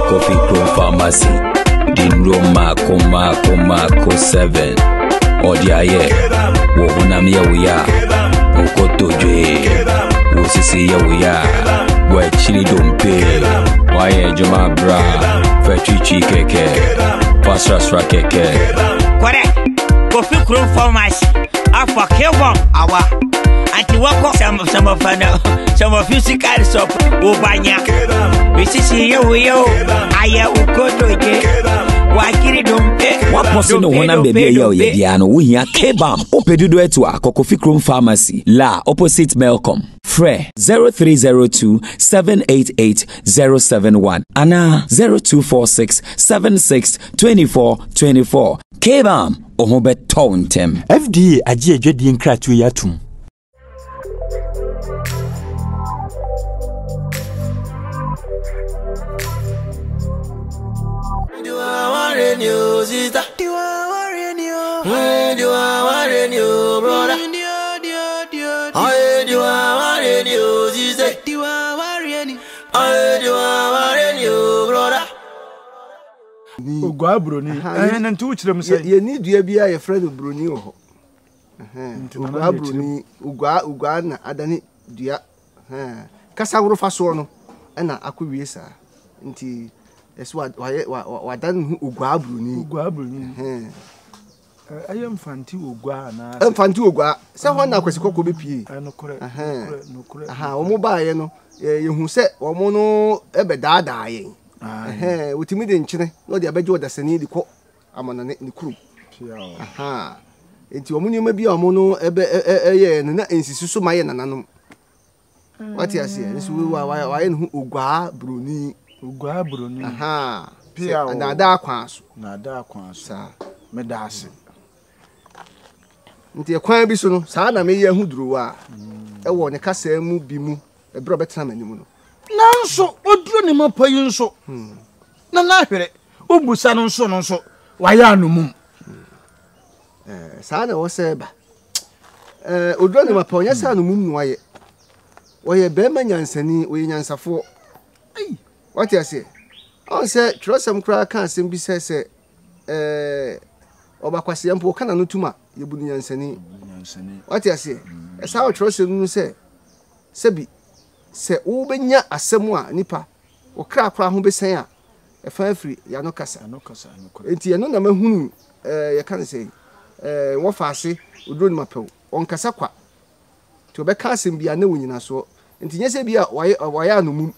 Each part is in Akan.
Coffee Chrome Pharmacy. Dinro Mako 7. Odiaye. Wohunamia Wia. Okotoje. Wosisi Yawia. Wechili Dompe. Waye Joma Bra. Fechichi Keke. Pasrasra Keke. Correct. Coffee Chrome Pharmacy. Afa Kevon Awa. Anti wako some of you sick at soap. Ubanya. We see you. Aya Ukotoje. Wakiri Dompe. What person no one baby yo yediano we here kebam opedudo etu Coffee Chrome Pharmacy la opposite Melcom Fre 0302 788 071 ana 0246 76 24 24 kebam ohobe tontem FDA agie adwadi nkratu yatum News is that you are worrying you when you are worrying you, brother. I heard you are worrying you, is that you are worrying you. I heard you are worrying you, brother. Ugwa broni na ntu uchirem say ye ni dua bia ye friend broni ho ugwa broni ugwa na adani dua kasa woro fa so no na akọwie sa nti es wa dan ugwa broni ayem fanti ugwa na fanti ugwa se ho na kwesi kokko be pie no kore omo ba ye no ye hu se omo no ebe daadaa ye utimi de nkyene no de abeje odasani di ko amana ne kuru enti omo ni ma bi omo no ebe ye na ensisi so ma ye nananom wati ase nso wa ye no ugwa broni pia na da akwan so sa me da ase nti ekwan bi so no saa na me ye huduru wa wo ne kasa mu bi mu ebro betena manimu no nanso oduro ne mapayi nso na na hwere obusa no nso wa ya anumum saa na wo se ba oduro ne mapayi nya saa anumum no waye woye Berma nyansani woye nyansafo what you say on say trosem kra kan asem bi se obakwase mpo kana no tuma yebunu nyansani what you say esa o trosem no se bi se wo benya asem a nipa wo kra kra ho besen a e fa afri ya no kasa enti eno na mahunu ye kan say wo faase odro ni mapew on kasa kwa to be ka asem bia na wonyina so enti nyese bia waya anomum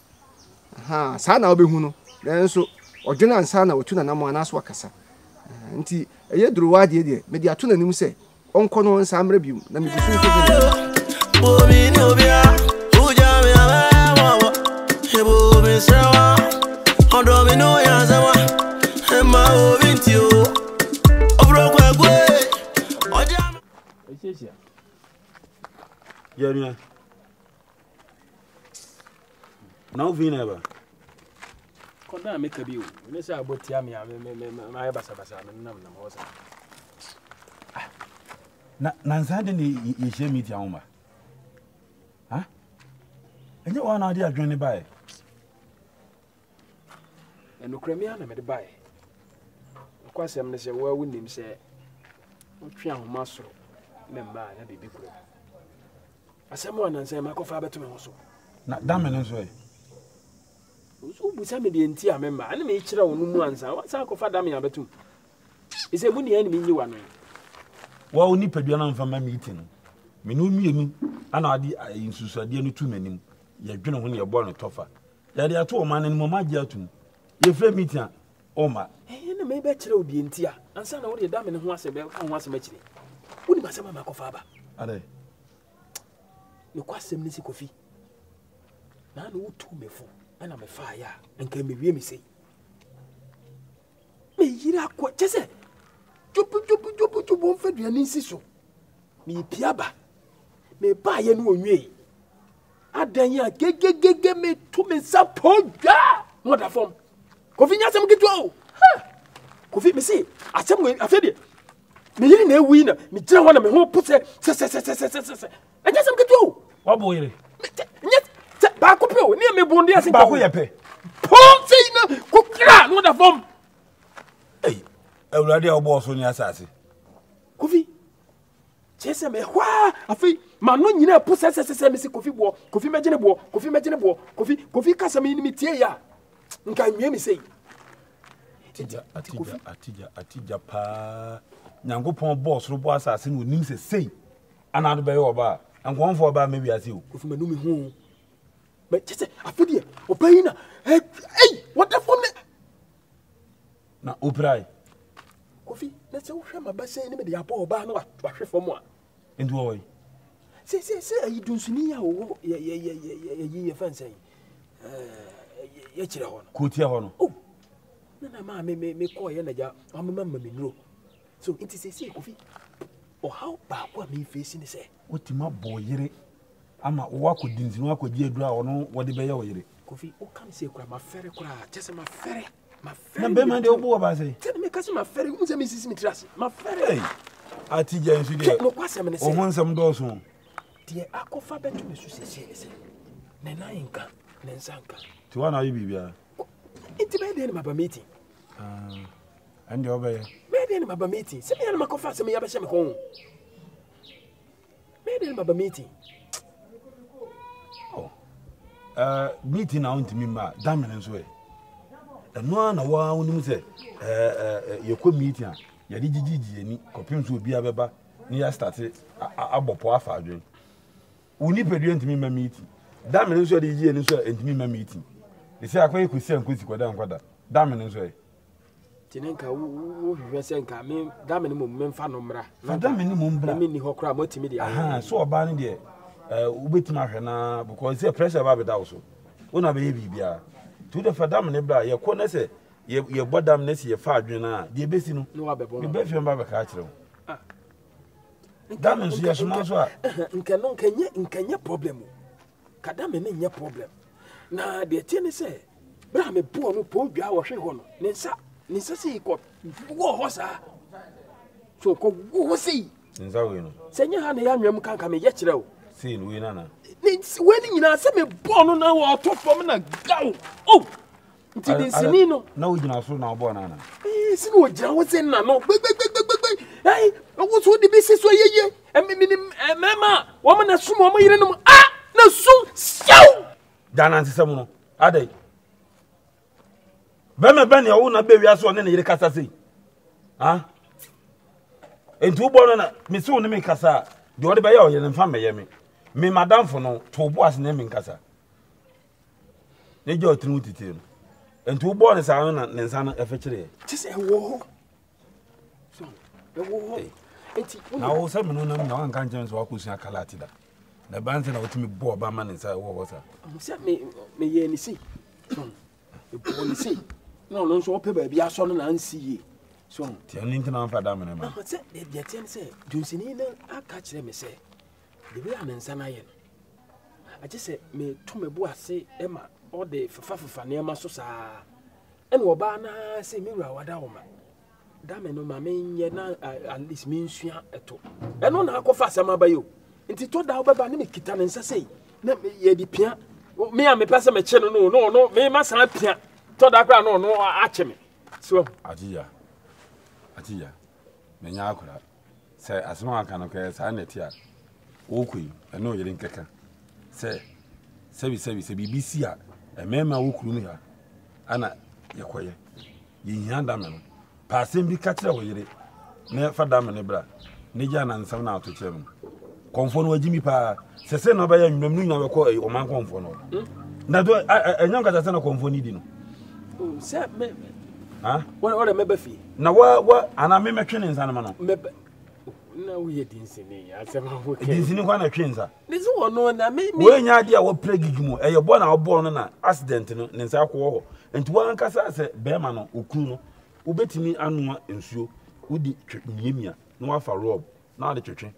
saa na obehu no nanso odwena ansa na watu na namo anaso akasa nti eye duru wade de me di ato na nim se onko no nsa amra biu na me bisu so o mi no bia uja me awa ebo me sawa odo mi no ya sawa e ma o binti o obro kwa gwe oja echesia yenia now vina ba konda make bi o ne say abotia me my basa nam hosa na nsade ne ye hye meet ya ma ha enye wana ade adwene bae eno kremia na me de bae kwasem ne se wa wunim se otwe ahoma soro ne mba na bibi kuro asem wana nse ma kofa beto me ho so na dame no so so busa me de nti amemma ane me kira wonu mu ansa wa sa kofa dame ya betum ise mu ne ya ni me nyi wano wa oni padua na mfa ma meeting no me no mienu ana ade insusade no tu manim ye dwene ho ne ye bɔ no tofa ya de ato o man ne mo magye atum ye frɛ meeting o ma ne me be kira obi nti a ansa na wo de dame ne ho asebe ka ho asema kire woni ba sema ma kofa ba ade ne kwasem ne si kofi na no wutu mefo ana me fa ya nka me wie me sei me yira kwa chese jupu fedua ni nsiso me piaba me ba ye no onwe adan ya gegegege me to me sapodwa no da fom kofi nya sem gitu o kofi me sei asem afede me yiri na ewi na me gira ho na me ho pose se anya sem gitu o wa bo yire ba ko pe o ni me bonde ase ba ko ye pe no da form. Hey, everybody obo so ni asase. Kofi. Chese me hwa afi ma no nyina po sese me se Kofi bo, Kofi megene bo, Kofi kasa me ni metie ya. Nka nwie me sei. Atija pa. Nyankopon boss ro bo asase no nim se sei. Ana do be yo ba. Ankonfo ba me wiase o. Kofi manu me hu. But chese afi de obayi na. Hey, what the phone? Na oprai. Kofi, na se wo hwe ma ba sei ni me de abo oba na wa hwe fo mo a. Ndu wo yi. Se ayi dunsuni ya wo ye fansen. Ye kire ho no. Ko tie ho no. Oh. Na ma me ko ye na ja, amama me nuro. So it is say Kofi. O how ba kwa me face ni say. Otima boyere ama wo akodi nsinu akodi adura ono wo de be ye wo yere. Kofi, o kan say kura ma fere kura, chese ma fere. Na be man de obo ba say. Tell me kasi ma fere, unse me sisi mi trase. Ma fere. Hey. Atija nsu de. No kwase me say. O honsam do so. Die akofa betu me su sese. Ne na inka, ne nsanka. Ti wana yi bibia. Inti be de ma ba meeting. Ande obeye. Me de ma ba meeting. Se me na makofa se me ya be she me ko. Me de ma ba meeting. Oh. Meeting na untimi ma, damene nso e. Eno na wa unim se yekọ meeting a ye di gigigi ni kopim so obi abeba ni ya start abopo afa adwen. Uni pedu ntimi ma meeting. Damene nso de gigi ni so ntimi ma meeting. They say akwa ekusi ankosi kwada nkwada. Damene nso e. Tinenka wo hwehwe se nka me damene mo memfa no mra. Fa damene mo mbra. Me ni hokra mo timi de aha so oba ne de ubetima hwe na because say pressure ba beda wo so. Una be bibia. To the fadam ne bra ye ko na se ye bodam ne se ye fa adwen na de besi no no abebo me be fiam ba be ka kire wo dam nso ye so na so a nka no nkanye problem ka dam ne nye problem na de tie ne se bra me bo no po dwa wo hwe ho no ne nsa se ko wo ho sa so ko wo se nza we no se nya ha ne ya nwam kanka me ye kire wo se no we na na ni we ni nyina se me bo no na wo to fom na gaw oh nti din sini no na wo gina so na obo na na sini wo gina wo se na no gbe hey wo so de bi se so yeye mema wo ma na sumo wo ma yire no na sum shaw dana nsem no adai Berma Bediide wo na be wiase ne yire kasa sei entu bo no na me se wo ne me kasa de wo de be ye o yire mfa meye me madam fo no to bo as ne me kasa ne je otinu titi no entu bo ne sa na ne nsa no efe kire tise wo so wo enti na wo se me no na na wan kan chen so akosia kalati da na banse na wotimi bo ba ma ne nsa wo wo sa se me ye ni si so e bo ni si no so pe ba bia so no na nsi ye so ti ani ntina fa da me ne ma se de tie se dunsini na aka kire me se de bi anensa na ye aje se me to me bo ase e ma o de fafa ne ma so saa ene wo ba na se me wura wada wo ma da me no ma me nye na at least me nsua eto eno na akofa asema ba yo nti to da wo ba ne me kita ne nsa sei na ye di pia me a me pese me che no me ma san pia to da kra no a che me so atiya me nya akura se asema aka no ke sa na tia okui eno yire nkeka se BBC a emema wokuru mi ha ana yekoye ye hianda me no pasem bi ka kire wo yire na fa da me ne bra ne ja na nsam na ato kire me konfo no wagimi pa se no ba ya nwam nu nya we ko o man konfo no na do enyam ka se na konfo ni di no se me what me be fi na wa ana me metwe ne nsa no ma no na wo ye dinsini ya asema wo ke dinsini kwa na twe nsa nizo wono na me we nya ade a wo pregigimu eye bo na wo bo no na accident no ne nsa akwo ho enti wa nkasa se Berma no okuru no ubetimi anua ensuo udi twemiamia na wa fa rob na ade twetwe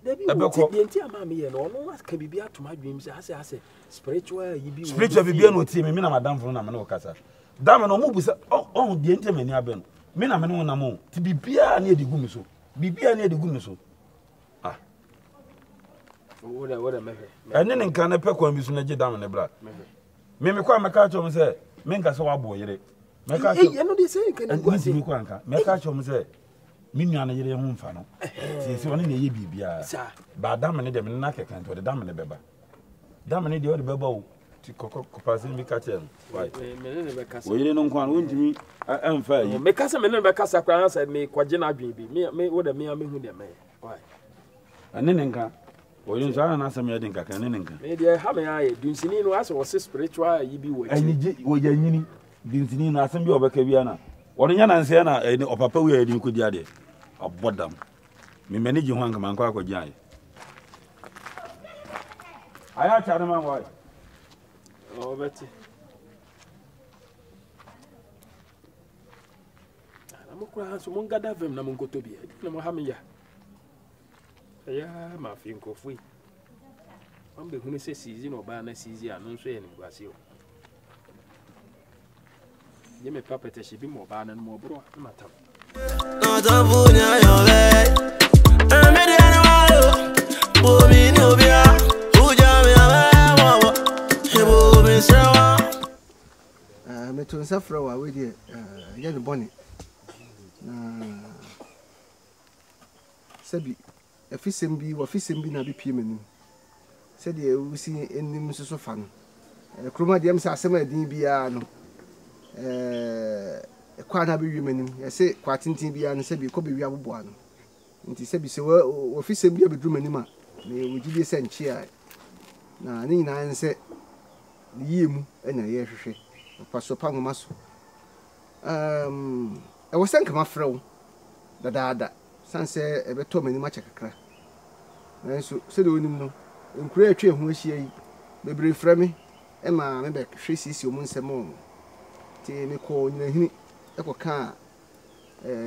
debi wo enti ama me ye no no aka bibi atoma adwem se ase spiritual yibi spiritual bibi no tie me na madam fo na me no kasa dam no mu busa on de enti me ni abe no me na me no na mo ti bibia na edi gumi so bibia na edi gumi so What me ene ne nkan na pe kwa bi so na je dam ne bra me kwa meka cho me se me nka se wa bo yire Meka eh no dey say kan go ase. Meka chom say me nua na yere ho mfa no. Se woni na ye bibia. Ba dam ne de me na keka nto de dam ne beba. Dam ne de o de beba o. Ti kokopase mi ka chen. Why? Me ne be kasa. Wo yere no nkwan wontimi amfa yi. Me kasa me ne be kasa kwa say me kwaje na adwen bi. Me wo de me hu de me. Why? Ane ne nka. Wo yere so na asem ya de nka kan ne nka. Me de ha me aye dunsini no ase wo spiritual yi bi wo. Ani wo ya nyini dunsini na asem bi obeka bia na. Wo nya na nse na opapa wi adi ko dia de. Abodam. Me manage ho anka man kwa akwaji aye. Aya chare man why? Oh, Betty. I'm going to go to them. I'm going to be. I'm going to yeah, my finger of free. I'm going to say season or banner season. I'm not saying it was you. You may puppet she be more banner and more bro. Matter. Not a boon, you're right. I'm a me to suffer wa we dey ya the bonnet na sabi afisem bi na bi pie manu se de wusi enim so fa no kroma de am sa asem adin bia no kwa na bi wi manim ya se kwa tintin bia no sabi ko be wi abobo ano nti sabi se wo afisem bia be dru manim a me wo gidi se nchi a na ni nyina nse yemu enya ye hwehwe paso pa ngoma so e wo senka mafrew dada sanse e beto mani ma chekakra nanso se de onim no nkura atwe ho ahia yi bebre frame e ma me be hwe sisi omu nsemo ti me ko nyina hini e ko ka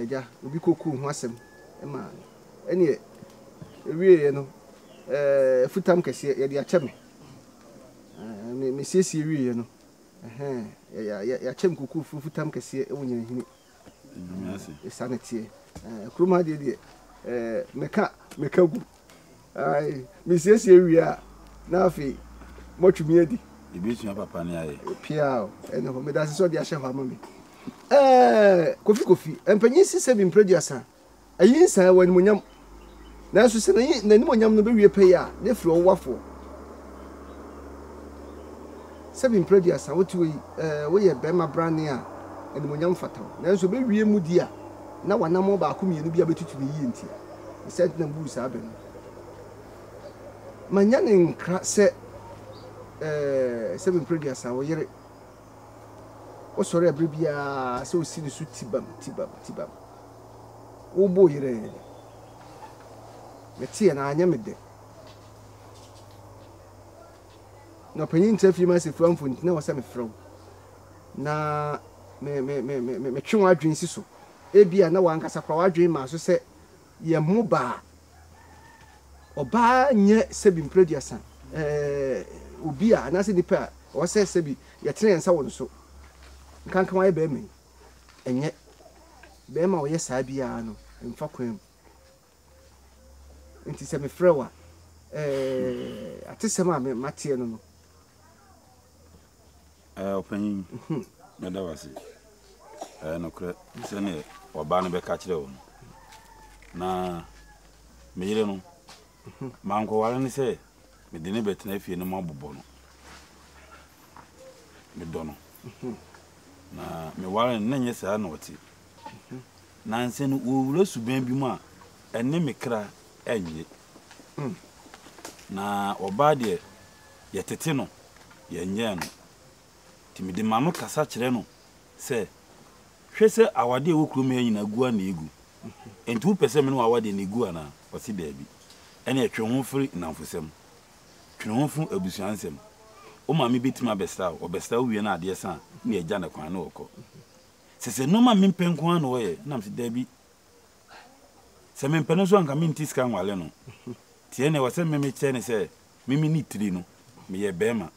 ja obi koku ho asem e ma ene ewie no futam kese ye de ache me siesie ewie no ya chem kuku futam kese e wonya hini sanete kroma de meka gu ai me siesie ewie a na afi motwumi adi ibisua papa ne aye piao ene ho me da so de ahye fa mami kofi empanyi sise bi producer ayin san wani munyam na so se na ni munyam no be wie pay a de firi owafo seven producer wotu we ye Berma brand a eni munyam fataw na so be wie mu di a na wanam ba akomienu bia betutu ni yi nti set na bu sa be no manya ne nkra se seven producer wo yere o sore abre bia se o si ni su tibam wo bo yere metie na anya mede no panyin tafi ma se Frankfurt na wasa me frau na me twenwa adwen si so ebia na wankasa kwa adwen ma so se ye mu ba oba nye sebi producer obi a na se nipa o se sebi ye tene nsa won so nkankan wa be me enye be ma o ye sa bia no mfa kwam nti se me frau a atesema me matie no opanyin na da wase no kre sene oba no be ka kire wo na me yire no manko wale ni se me dine betena afie no mabobo no me dono na me wale na nye sa na oti na nse no wura suban bi mu a ene me kra enye na oba de yetete no yenye no timide manu kasa kire no se hwese awade wokuru me nyina gua na egu entu pese me no awade na egu ana osi baabi ene etwe ho firi namfosem twe ho fu abusuansem o ma me bitima besta obesta wie na ade san na eja na kwan na okọ sese no ma me mpenko an no ye na mse dabi se me mpeno so anka me ntiska nwale no tie ne wase me che ne se mimi ni tiri no me ye Berma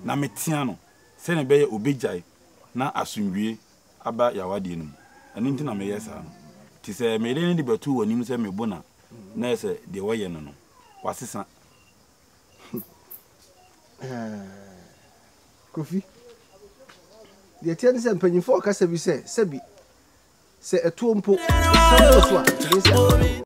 na me tia no se ne be ye obejai na asundwie aba yawade num ani nti na me yesa no ti se me le ni batu woni mu se me bona na se de woye no no wasesa Kofi The attendance and penny for Cassabi say, Sebi. Say a 2 mpo.